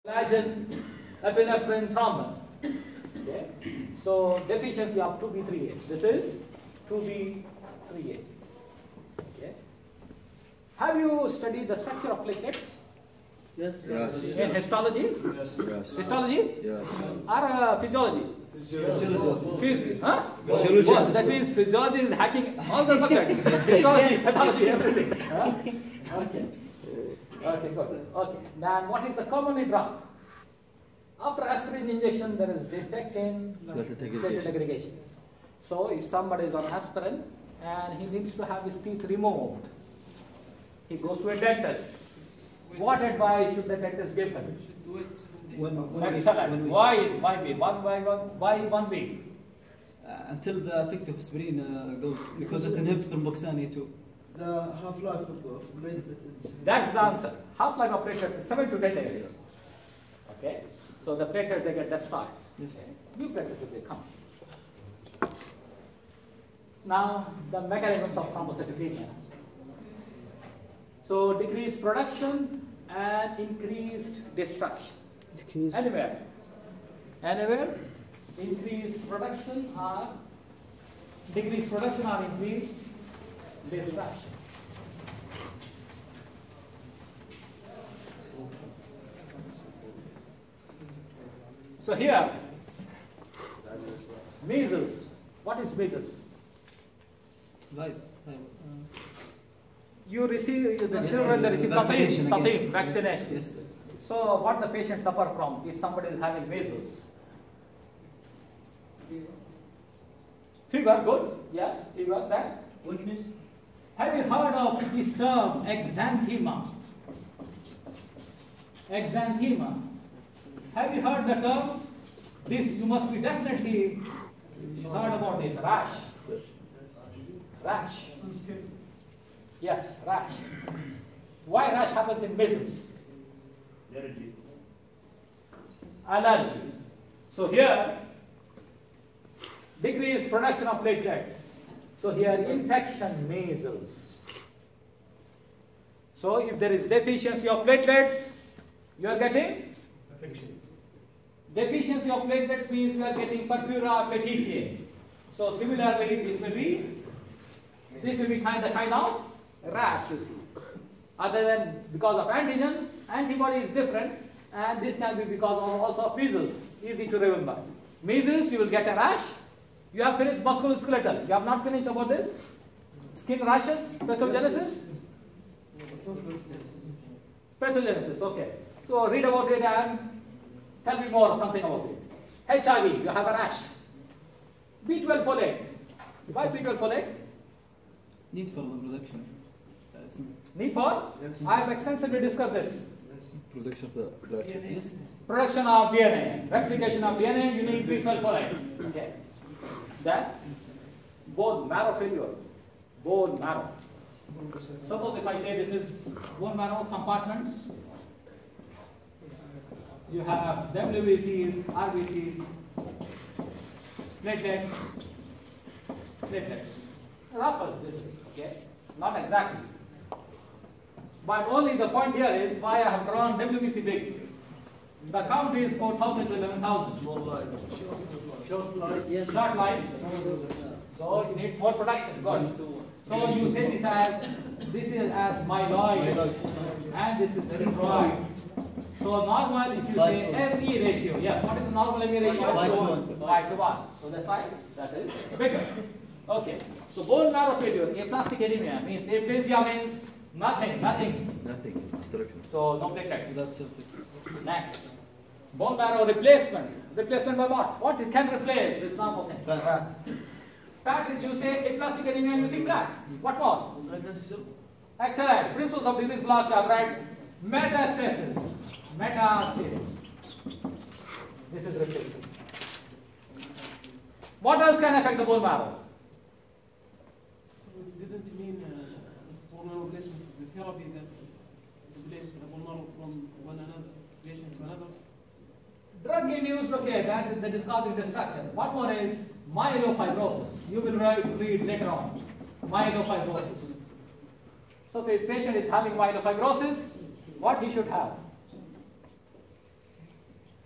Imagine epinephrine thrombin. Okay? So deficiency of 2B3A. This is 2B3A. Okay? Have you studied the structure of platelets? Yes. In histology? Yes. Histology? Yes. Or physiology? Physiology. Huh? Physiology. Well, that means physiology is hacking all the subjects. Physiology, pathology, everything. Huh? Okay. Okay, good. Okay. Then what is the commonly drug? After aspirin injection, there is defect in platelet aggregation. So if somebody is on aspirin and he needs to have his teeth removed, he goes to a dentist. What advice should the dentist give him? Excellent. Why is why B? Why 1B? Until the effect of aspirin goes, because it inhibits thromboxane too. The half-life of platelets. That's the answer. Half-life of platelets is 7 to 10 days. Okay? So the platelets, they get destroyed. Yes. Okay? New platelets will come. Now, the mechanisms of thrombocytopenia. So decreased production and increased destruction. Anywhere. Anywhere, increased production or decreased production or increased destruction. So here, measles. What is measles? Vibes. You receive, the children they receive vaccination. Yes. So what the patient suffer from if somebody is having measles? Fever, good. Yes, fever. Then Weakness. have you heard of this term exanthema? Exanthema. Have you heard the term? This you must be definitely heard about this rash. Rash. Yes, rash. Why rash happens in measles? Allergy. So here, decreased production of platelets. So here, infection, measles. So if there is deficiency of platelets, you are getting infection. Deficiency of platelets means you are getting purpura petechiae. So similarly, this will be kind of rash, you see. Other than because of antigen, antibody is different, and this can be because of also of measles. Easy to remember. Measles, you will get a rash. You have finished musculoskeletal. You have not finished about this? Skin rashes, pathogenesis? Pathogenesis, okay. So read about it and tell me more something about it. HIV, you have a rash. B12 folate. Why B12 folate? Need for the production. Need for? Yes. I have extensively discussed this. Production of the Production of DNA, replication of DNA, you need B12 folate. Okay. Then, bone marrow failure. Bone marrow. Suppose if I say this is bone marrow compartments, you have WBCs, RBCs, platelets, platelets. Roughly this is, okay? Not exactly. But only the point here is why I have drawn WBC big. The count is 4,000 to 11,000. small light. Short light. Yes. Short light. So you need more production. Good. So you say this is as myeloid, and this is erythroid. So normal, if you say ME ratio, yes, what is the normal ME ratio? 5 to 1. So that's why that is bigger. Okay. So bone marrow failure, aplastic anemia means aplasia means nothing. Nothing. Destruction. So no platelets. That's surface. Next. Bone marrow replacement. Replacement by what? What it can replace this normal thing? Fat. Fat, you say aplastic anemia using fat. What more? Excellent. Principles of disease block are right. Metastasis. Metastasis. This is replacement. What else can affect the bone marrow? Didn't mean bone marrow replacement, the therapy that replaces the bone marrow from one another patient to another. Drug induced, okay, that is causing destruction. What more is myelofibrosis? You will read later on. Myelofibrosis. So if a patient is having myelofibrosis, what he should have?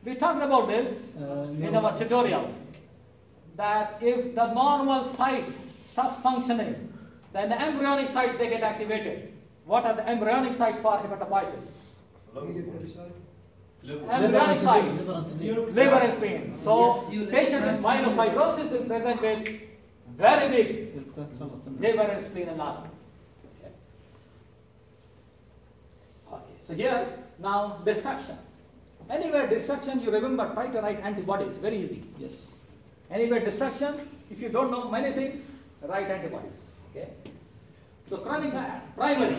We talked about this in our tutorial, that if the normal site stops functioning, then the embryonic sites, they get activated. What are the embryonic sites for hematopoiesis? Embryonic site, liver and spleen. So patient with myelofibrosis will present with very big liver and spleen enlargement. Okay, so here, now destruction. Anywhere destruction, you remember, try to write antibodies, very easy. Yes. Anywhere destruction, if you don't know many things, write antibodies. Okay. So chronic primary,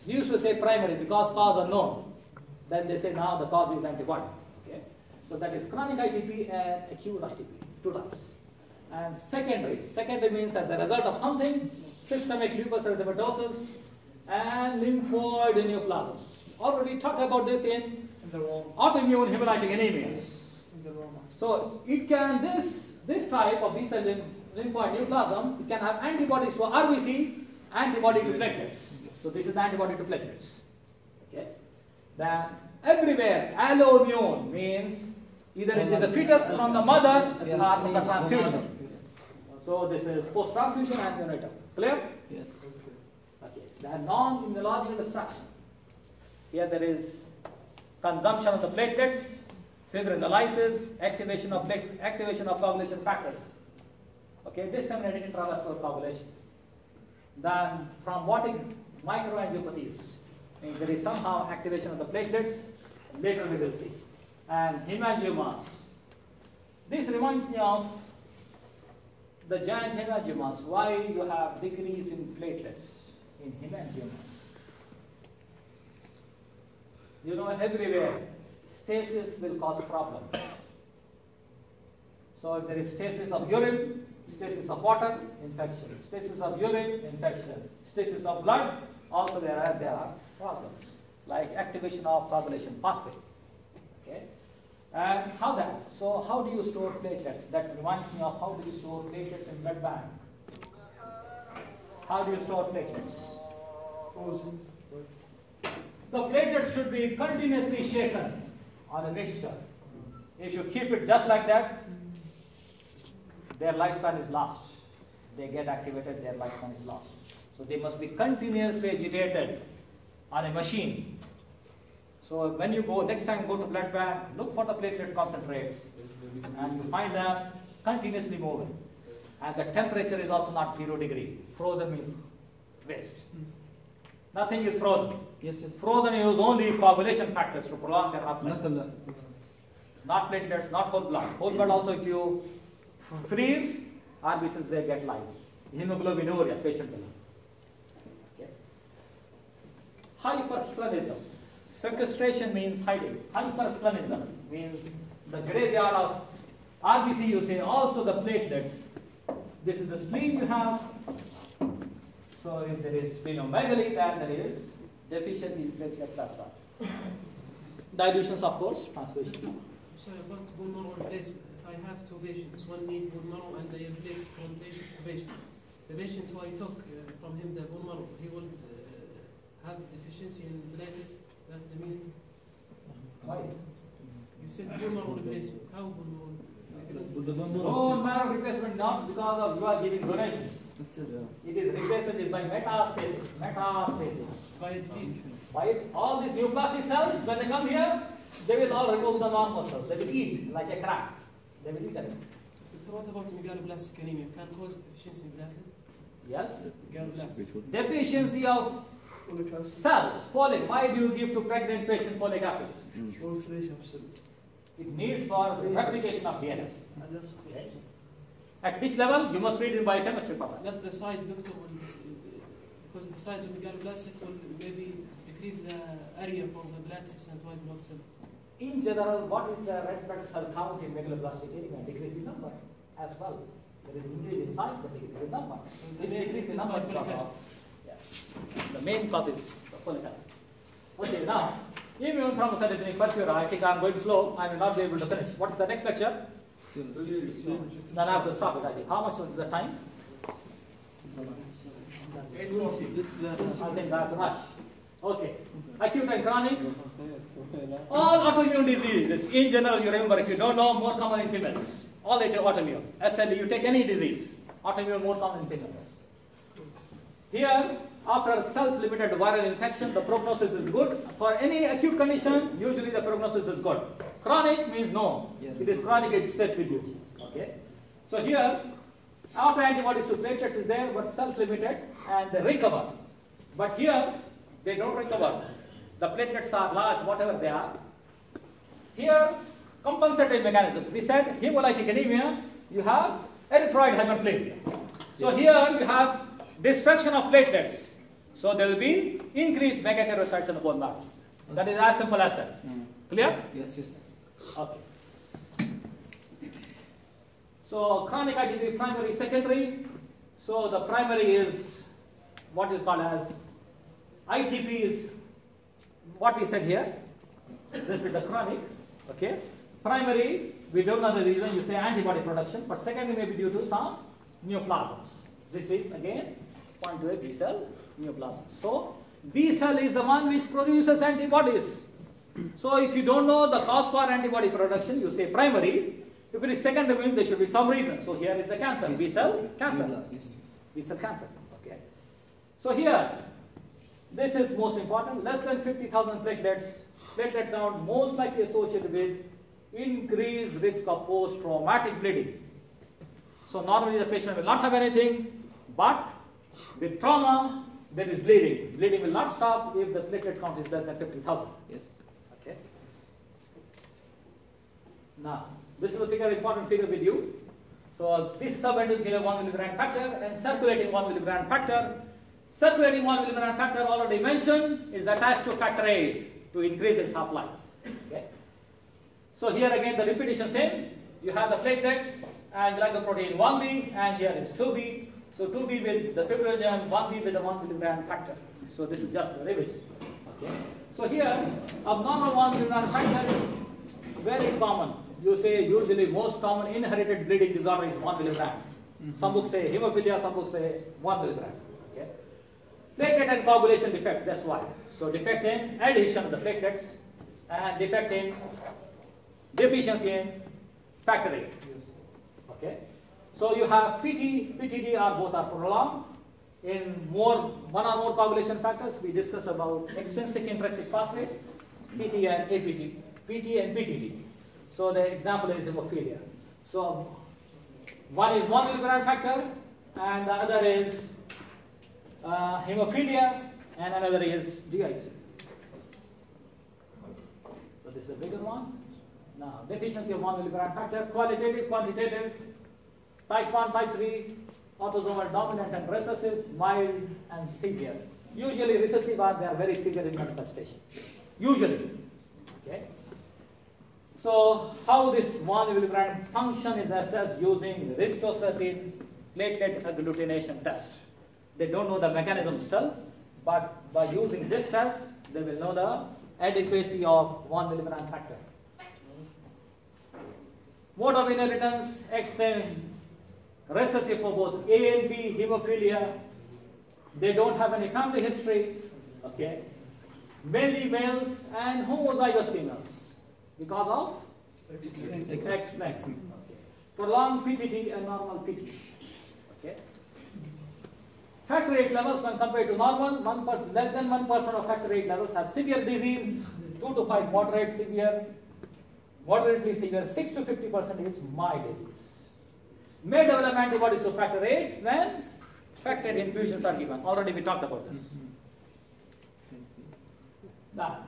we used to say primary because cause unknown. Then they say now the cause is antibody. Okay. So that is chronic ITP and acute ITP, two types. And secondary means as a result of something, systemic lupus erythematosus and lymphoid neoplasms. Already talked about this in autoimmune hemolytic anemias. So it can, this type of B-cell lymphoid neoplasm, it can have antibodies to RBC, antibody to platelets. So this is the antibody to platelets. Okay. Then everywhere alloimmune means either it is the fetus from the mother or from the transfusion. So this is post-transfusion and neonatal. Clear? Yes. Okay. Then non-immunological destruction. Here there is consumption of the platelets, fibrinolysis, activation of coagulation factors. Okay, disseminated intravascular coagulation. Then thrombotic microangiopathies, means there is somehow activation of the platelets, later we will see. And hemangiomas. This reminds me of the giant hemangiomas. Why you have decrease in platelets in hemangiomas? You know, everywhere stasis will cause problem. So if there is stasis of urine, stasis of water, infection. Stasis of urine, infection. Stasis of blood, also there are problems, like activation of coagulation pathway. Okay? And how that? So how do you store platelets? That reminds me of how do you store platelets in blood bank? How do you store platelets? The platelets should be continuously shaken on a mixture. If you keep it just like that, their lifespan is lost. They get activated, their lifespan is lost. So they must be continuously agitated on a machine. So when you go, next time go to blood bank, look for the platelet concentrates and you find them continuously moving. And the temperature is also not 0 degree. Frozen means waste. Nothing is frozen. Yes, yes. Frozen use only coagulation factors to prolong their half-life. Not platelets, not whole blood. Whole blood also, if you freeze, RBCs they get lyse. Hemoglobinuria, patient will have. Okay. Hypersplenism. Sequestration means hiding. Hypersplenism means the graveyard of RBC, you say, also the platelets. This is the spleen you have. So if there is splenomegaly, then there is deficiency in platelets as well. Dilutions, of course, transfusion. Sorry, about bone marrow replacement. I have two patients. One need bone marrow and I replaced from patient to patient. The patient who I took from him the bone marrow, he will have deficiency in platelet. That's the meaning. Why? You said bone marrow replacement. How bone marrow? Bone marrow replacement not because of you are giving donation. That's it, yeah. It is replacement is by metastasis. Metastasis. By a disease. By all these neoplastic cells, when they come here, they will all remove the normal cells. They will eat like a crab. They will eat it. So what about megaloblastic anemia? Can cause deficiency in platelet? Yes. Megaloblastic. Deficiency of cells, folic. Why do you give to pregnant patient folic acid? It needs for replication of DNA. Okay. At which level? You must read in biochemistry, Papa. Not the size, doctor, because the size of megaloblastic will maybe decrease the area for the blood cells and white blood cells. In general, what is the red blood cell count in megaloblastic anemia? Decrease in number as well. There is increase in size, but decrease in number. This decrease in number because of, the main cause is folic acid. Okay, now, immune thrombocytopenic purpura. I think I'm going slow. I will not be able to finish. What is the next lecture? Then I have to stop it, I think. How much was the time? 8:40. I think I have to rush. Okay. Acute and chronic. All autoimmune diseases, in general, you remember, if you don't know, more common in females. All autoimmune. SLE, you take any disease, autoimmune more common in females. Here, after self-limited viral infection, the prognosis is good. For any acute condition, usually the prognosis is good. Chronic means no. Yes. It is chronic, it stays with you. Okay. So here, autoantibodies to platelets is there, but self-limited, and they recover. But here, they don't recover. The platelets are large, whatever they are. Here, compensating mechanisms. We said hemolytic anemia, you have erythroid hyperplasia. So here you have destruction of platelets. So there will be increased megakaryocytes in the bone marrow. That is as simple as that. Clear? Yes, yes. Okay. So chronic ITP, primary, secondary. So the primary is what is called as ITP is what we said here. This is the chronic. Okay. Primary, we don't know the reason. You say antibody production, but secondary may be due to some neoplasms. This is again point to a B cell neoplasm. So B cell is the one which produces antibodies. So if you don't know the cause for antibody production, you say primary. If it is secondary, there should be some reason. So here is the cancer, B cell cancer. B cell cancer. Okay. So here, this is most important. Less than 50,000 platelets. Platelet count most likely associated with increased risk of post-traumatic bleeding. So normally the patient will not have anything, but with trauma, there is bleeding. Bleeding will not stop if the platelet count is less than 50,000. Yes. Okay. Now, this is a figure, important figure with you. So this subendothelial 1 milligram factor and circulating 1 milligram factor. Circulating 1 milligram factor already mentioned is attached to factor 8 to increase its half-life. Okay. So here again the repetition same. You have the platelets and glycoprotein 1b, and here is 2b. So 2b with the fibrinogen, 1b with the 1 milligram factor. So this is just the revision. Okay. So here abnormal 1 milligram factor is very common. You say usually most common inherited bleeding disorder is 1 milligram. Some books say hemophilia, some books say 1 milligram. Okay. Platelet and coagulation defects, that's why. So defect in adhesion of the platelets and defect in deficiency in factor VIII. Okay. So you have PT, PTD are both are prolonged. In one or more coagulation factors, we discussed about extrinsic intrinsic pathways, PT and APT, PT and PTD. So the example is hemophilia. So one is 1 milligram factor and the other is hemophilia and another is DIC. So this is a bigger one. Now deficiency of 1 milligram factor, qualitative, quantitative, type 1, type 3, autosomal dominant and recessive, mild and severe. Usually recessive are they are very severe in manifestation. Usually. Okay. So how this 1 milligram function is assessed using ristocertin platelet agglutination test. They don't know the mechanism still, but by using this test, they will know the adequacy of 1 milligram factor. Mode of inheritance, X10, recessive for both A and B, hemophilia. They don't have any family history. Okay. Mainly males and homozygous females because of X-linked. Okay. Prolonged PTT and normal PTT. Okay. Factor VIII levels when compared to normal, less than 1% of factor VIII levels have severe disease, 2 to 5 moderate severe, moderately severe, 6 to 50% is mild disease. May develop antibodies to factor VIII when factor infusions are given. Already we talked about this. Now,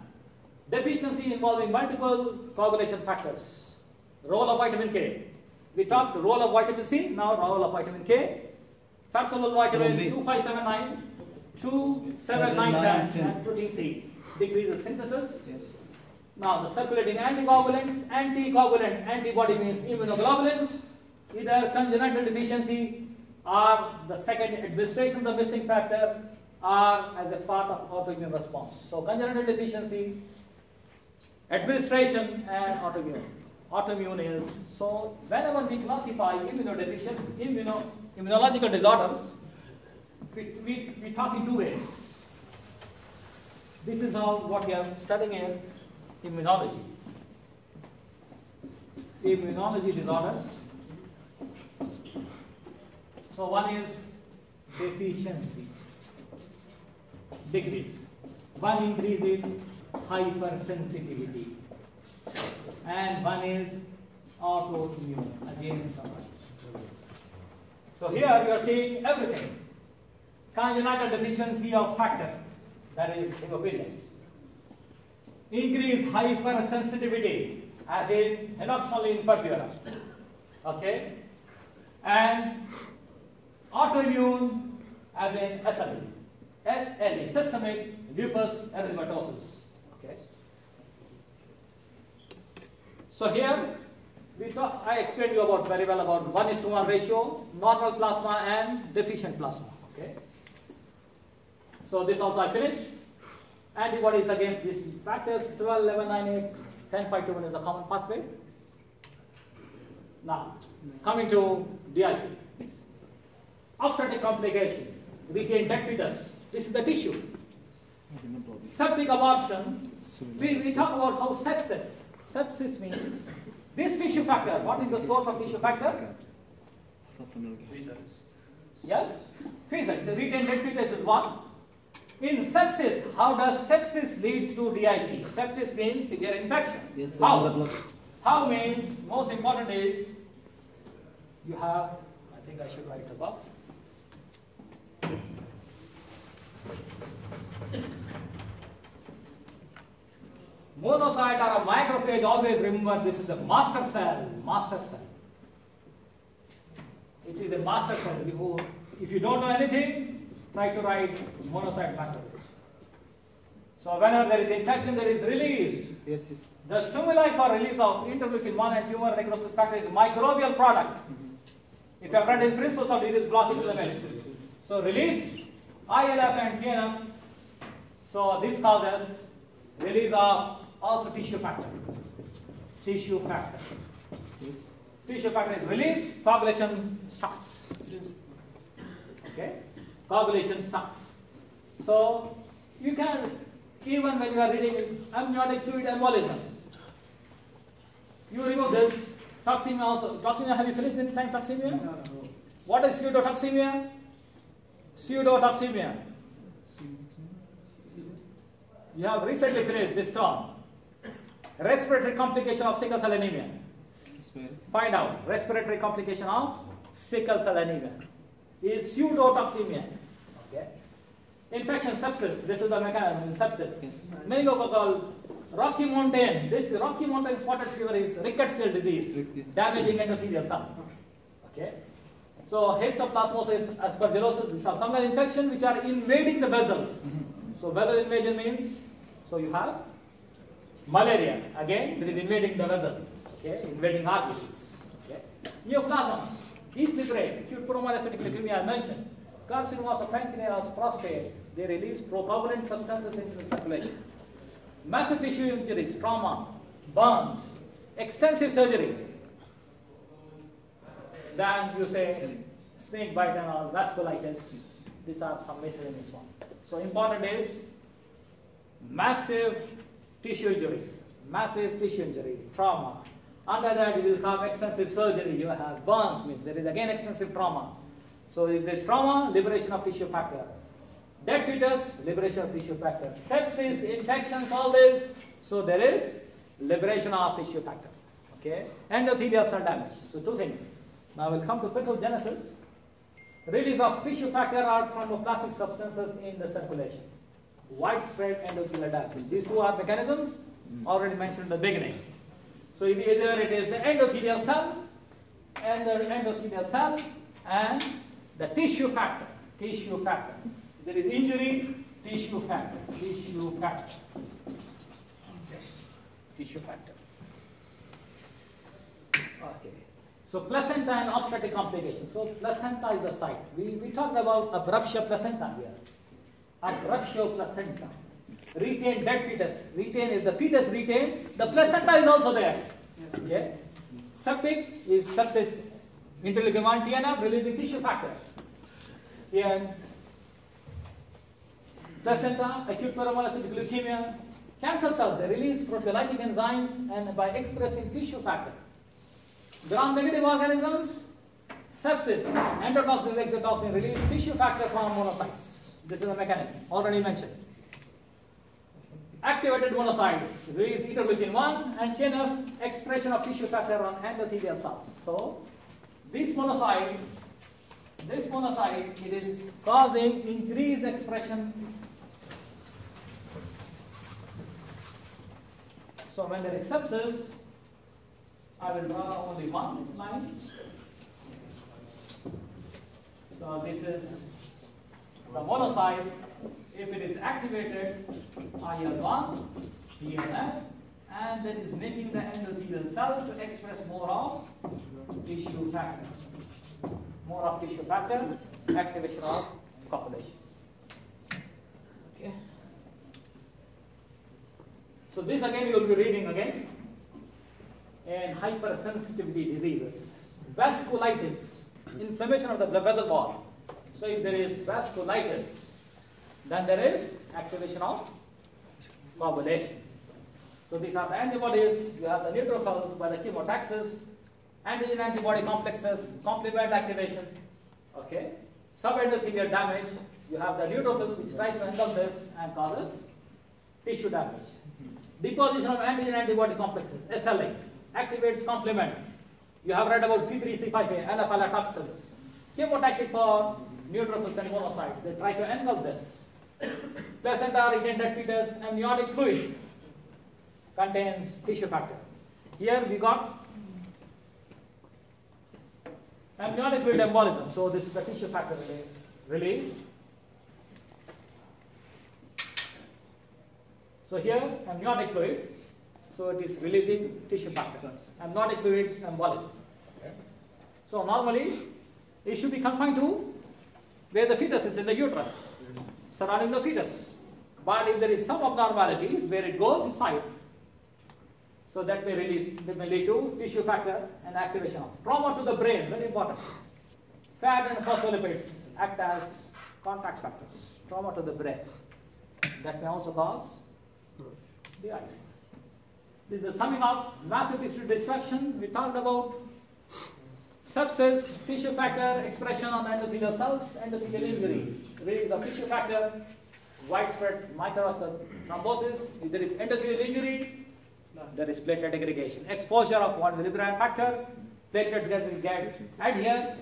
deficiency involving multiple coagulation factors. Role of vitamin K. We talked the role of vitamin C, now role of vitamin K. Fat soluble vitamin 2579, 2799 and protein C. Decreases synthesis. Yes. Now the circulating anticoagulants, anticoagulant, antibody means immunoglobulins, either congenital deficiency or the second administration of the missing factor or as a part of autoimmune response. So congenital deficiency, administration and autoimmune. Autoimmune is, so whenever we classify immunological disorders, we talk in two ways. This is how what we are studying in immunology. Immunology disorders. So one is deficiency, decrease. One increase is hypersensitivity. And one is autoimmune, against the body. So here you are seeing everything. Congenital deficiency of factor, that is hemophilus. Increase hypersensitivity, as in henoxolin purpura. Okay? And autoimmune, as in SLE. SLE, systemic lupus erythematosus. Okay? So here, I explained you about very well about 1:1 ratio, normal plasma and deficient plasma. Okay. So this also I finished. Antibodies against these factors 12, 11, 9, 8, 10, 5 to 1 is a common pathway. Now, coming to DIC. Obstetric complication, retained dead fetus. This is the tissue. Septic abortion. We talk about how sepsis. Sepsis means this tissue factor. What is the source of tissue factor? Yes? Feces. The retained dead fetus is one. In sepsis, how does sepsis leads to DIC? Sepsis means severe infection. Yes, How? How means, most important is, you have, I think I should write above. Monocyte or a macrophage, always remember this is the master cell. Master cell. It is a master cell. If you don't know anything, try to write monocyte macrophage. So whenever there is infection, there is released. Yes, yes. The stimuli for release of interleukin-1 and tumor necrosis factor is microbial product. If you have read in principles of disease block inflammation. So release ILF and TNF. So this causes release of also tissue factor. Tissue factor. Yes. Tissue factor is released, coagulation starts. Okay? Coagulation starts. So you can, even when you are reading amniotic fluid embolism, you remove this. Toxemia also. Toxemia, have you finished any time toxemia? No. What is pseudotoxemia? Pseudotoxemia. You have recently finished this term. Respiratory complication of sickle cell anemia. Find out. Respiratory complication of sickle cell anemia is pseudotoxemia. Okay. Infection, sepsis. This is the mechanism in sepsis. Meningococcal Rocky Mountain. This Rocky Mountain spotted fever is rickettsial disease, damaging endothelial cell. Okay. So histoplasmosis, aspergillosis. These are fungal infection which are invading the vessels. So vessel invasion means, so you have malaria. Again, it is invading the vessel. Okay, invading arteries. Okay. Neoplasm, yeast liquorate, acute promyelocytic leukemia I mentioned. Carcinomas of pancreas, prostate, they release procoagulant substances into the circulation. Massive tissue injuries, trauma, burns, extensive surgery. Then you say snake bite and all, vasculitis. These are some miscellaneous ones. So important is massive tissue injury, trauma. Under that you will have extensive surgery, you have burns, means there is again extensive trauma. So if there is trauma, liberation of tissue factor. Dead fetus, liberation of tissue factor. Sepsis, infections, all this, so there is liberation of tissue factor. Okay? Endothelial cell damage. So two things. Now we'll come to pathogenesis. Release of tissue factor or thromboplastic substances in the circulation. Widespread endothelial damage. These two are mechanisms already mentioned in the beginning. So either it is the endothelial cell and the tissue factor. There is injury, tissue factor. Okay. So placenta and obstetric complications. So placenta is a site. We talked about abruptio placenta here. Abruptio placenta. Retain dead fetus. Retain, if the fetus retained, the placenta is also there. Yes. Okay. Septic is sepsis. Interleukin-1 TNF releasing tissue factor. Here, placenta, acute paramonocytic leukemia. Cancer cells, they release proteolytic enzymes and by expressing tissue factor. Gram-negative organisms, sepsis, endotoxin, exotoxin release tissue factor from monocytes. This is the mechanism already mentioned. Activated monocytes release interleukin-1 and TNF expression of tissue factor on endothelial cells. So this monocyte, it is causing increased expression. So when there is sepsis, I will draw only one line. So this is the monocyte. If it is activated, IL-1, TNF, and that is making the endothelial cell to express more of tissue factor. More of tissue factor, activation of copulation. Okay. So this again you will be reading again. And hypersensitivity diseases, vasculitis, inflammation of the blood vessel wall. So if there is vasculitis, then there is activation of coagulation. So these are the antibodies. You have the neutrophil by the chemotaxis, antigen antibody complexes, complement activation. Okay. Subendothelial damage. You have the neutrophils which tries to engulf this and causes tissue damage. Deposition of antigen antibody complexes, SLA, activates complement. You have read about C3, C5A, anaphylatoxins. Chemotactic for neutrophils and monocytes. They try to engulf this. Placenta, retained fetus, amniotic fluid contains tissue factor. Here we got amniotic fluid embolism. So this is the tissue factor released. So here amniotic fluid. So it is releasing tissue factor. Amniotic fluid embolism. Okay. So normally it should be confined to where the fetus is in the uterus, surrounding the fetus. But if there is some abnormality where it goes inside, so that may lead to tissue factor and activation of trauma to the brain. Very important. Fat and phospholipids act as contact factors. Trauma to the brain. That may also cause de-icing. This is the summing up. Massive tissue destruction. We talked about sepsis, tissue factor expression on endothelial cells, endothelial injury, release of tissue factor, widespread microvascular thrombosis. If there is endothelial injury, there is platelet aggregation. Exposure of 1 milligram factor, platelets get adhere.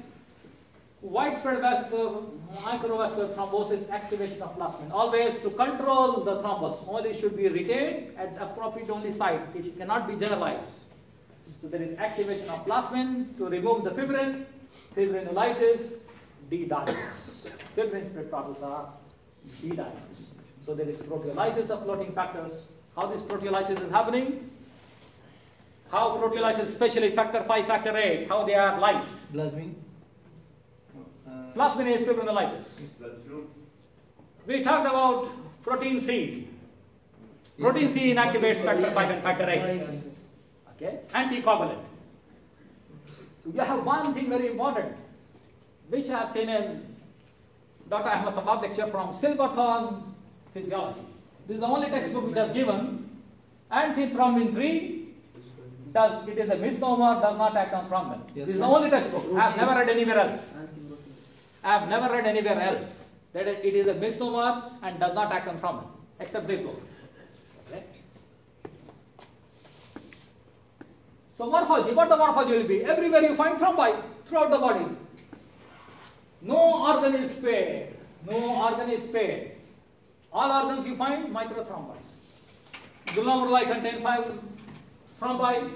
Widespread microvascular thrombosis, activation of plasmin. Always to control the thrombus, only should be retained at the appropriate only site. It cannot be generalized. So there is activation of plasmin to remove the fibrin, fibrinolysis, D-diamonds. Fibrin split process are D-diamonds. So there is proteolysis of floating factors. How this proteolysis is happening? How proteolysis, especially factor 5, factor 8, how they are lysed? Plasmin. Plasmin is fibrinolysis. We talked about protein C. Protein C inactivates factor 5 and factor 8. Okay, anticoagulant. You have one thing very important, which I have seen in Dr. Ahmed Tabab lecture from Silverthorne Physiology. This is the only textbook which has given antithrombin 3. It is a misnomer, does not act on thrombin. Yes, this is the only textbook. I have never read anywhere else. I have never read anywhere else that it is a misnomer and does not act on thrombin, except this book. Okay. So morphology, what the morphology will be? Everywhere you find thrombi throughout the body. No organ is spared. No organ is spared. All organs you find microthrombi. Glomeruli contain 5 thrombi.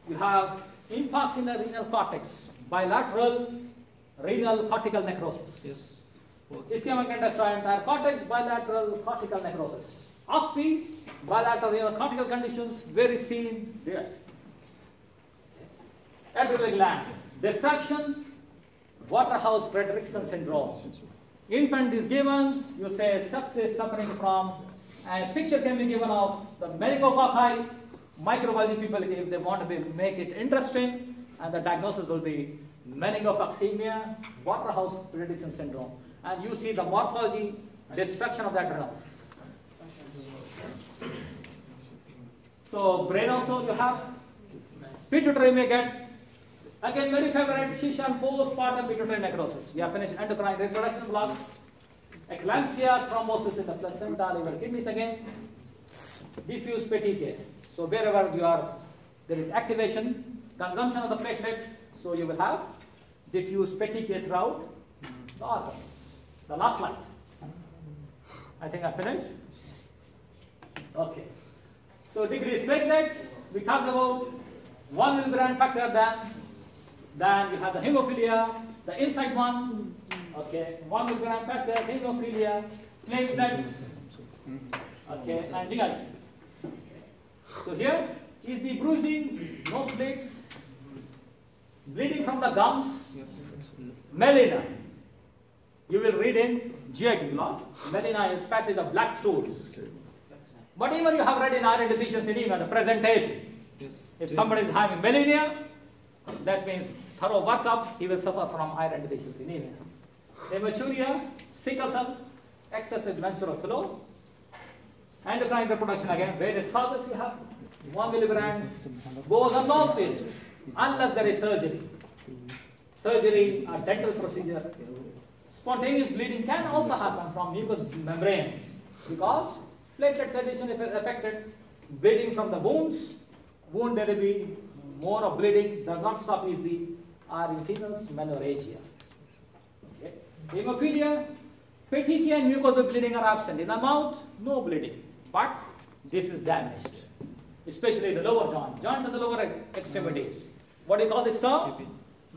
You have infarcts in the renal cortex, bilateral renal cortical necrosis. Yes. Ischemic can destroy entire cortex, bilateral cortical necrosis. OSPE, bilateral renal cortical conditions, very seen. Yes. Adrenal glands, destruction, Waterhouse-Fredrickson syndrome. Infant is given, you say sepsis suffering from, and picture can be given of the meningococci. Microbiology people, if they want to make it interesting, and the diagnosis will be meningococcemia, Waterhouse-Fredrickson syndrome. And you see the morphology destruction of the adrenals. So brain also you have. Pituitary may get, again very favorite, scission postpartum pituitary necrosis. We have finished endocrine reproduction blocks. Eclampsia, thrombosis in the placenta, liver, kidneys again. Diffuse petechiae. So wherever there is activation, consumption of the platelets, so you will have diffuse petechiae throughout the organs. The last slide. I think I finished. Okay. So decreased platelets, we talked about 1 milligram factor, then you have the hemophilia, the inside one, okay, 1 milligram factor, hemophilia, platelets, okay, and de-icing. So here, easy bruising, no splits, bleeding from the gums, melena. You will read in GIT block, melena is passage of black stools. But even you have read in iron deficiency anemia, the presentation. Yes. If somebody is having melena, that means thorough workup, he will suffer from iron deficiency anemia. Hematuria, sickle cell, excessive menstrual flow, endocrine reproduction again, various causes you have. 1 milligram goes unnoticed unless there is surgery. Surgery, a dental procedure. Spontaneous bleeding can also happen from mucous membranes because platelets addition if affected, bleeding from the wounds. Wound there will be more of bleeding, does not stop easily, are in females menorrhagia. Okay. Hemophilia, petechia and mucosal bleeding are absent. In the mouth, no bleeding, but this is damaged, especially the lower joints and the lower extremities. What do you call this term?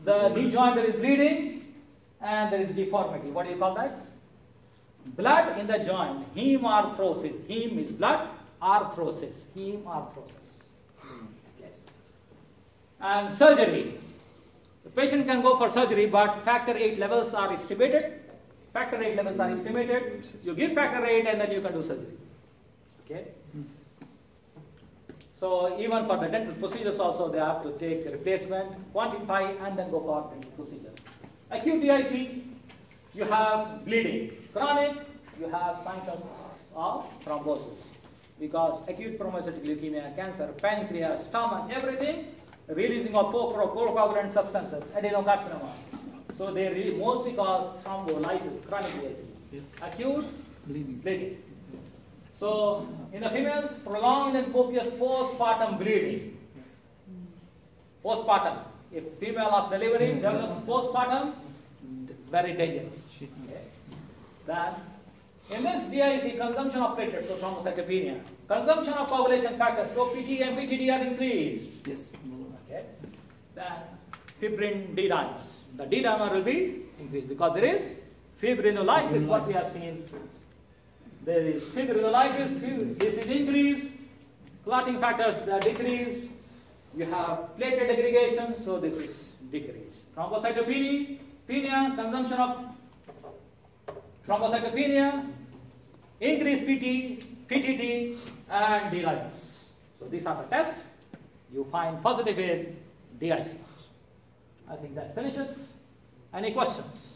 The knee joint, there is bleeding and there is deformity. What do you call that? Blood in the joint, hemarthrosis. Hem is blood, arthrosis, hemarthrosis. And surgery. The patient can go for surgery, but factor 8 levels are estimated. Factor 8 levels are estimated. You give factor 8 and then you can do surgery. Okay? So even for the dental procedures also, they have to take replacement, quantify, and then go for dental procedure. Acute DIC, you have bleeding. Chronic, you have signs of thrombosis. Because acute promyocytic leukemia, cancer, pancreas, stomach, everything, releasing of coagulant substances, adenocarcinoma. So they really mostly cause thrombolysis, chronic DIC. Yes. Acute bleeding. So in the females, prolonged and copious postpartum bleeding. Postpartum. If female of delivery develops postpartum, very dangerous. Okay. Then in this DIC, consumption of platelets, so thrombocytopenia, consumption of coagulation factors, so PT and PTD are increased. Yes. Okay. Then fibrin D dimers. The D dimer will be increased because there is fibrinolysis, what we have seen. There is fibrinolysis, this is increased, clotting factors are decreased, you have platelet aggregation, so this is decreased. Thrombocytopenia, consumption of thrombocytopenia, increased PT, PTT, and D dimers. So these are the tests. You find positive in DIC. I think that finishes. Any questions?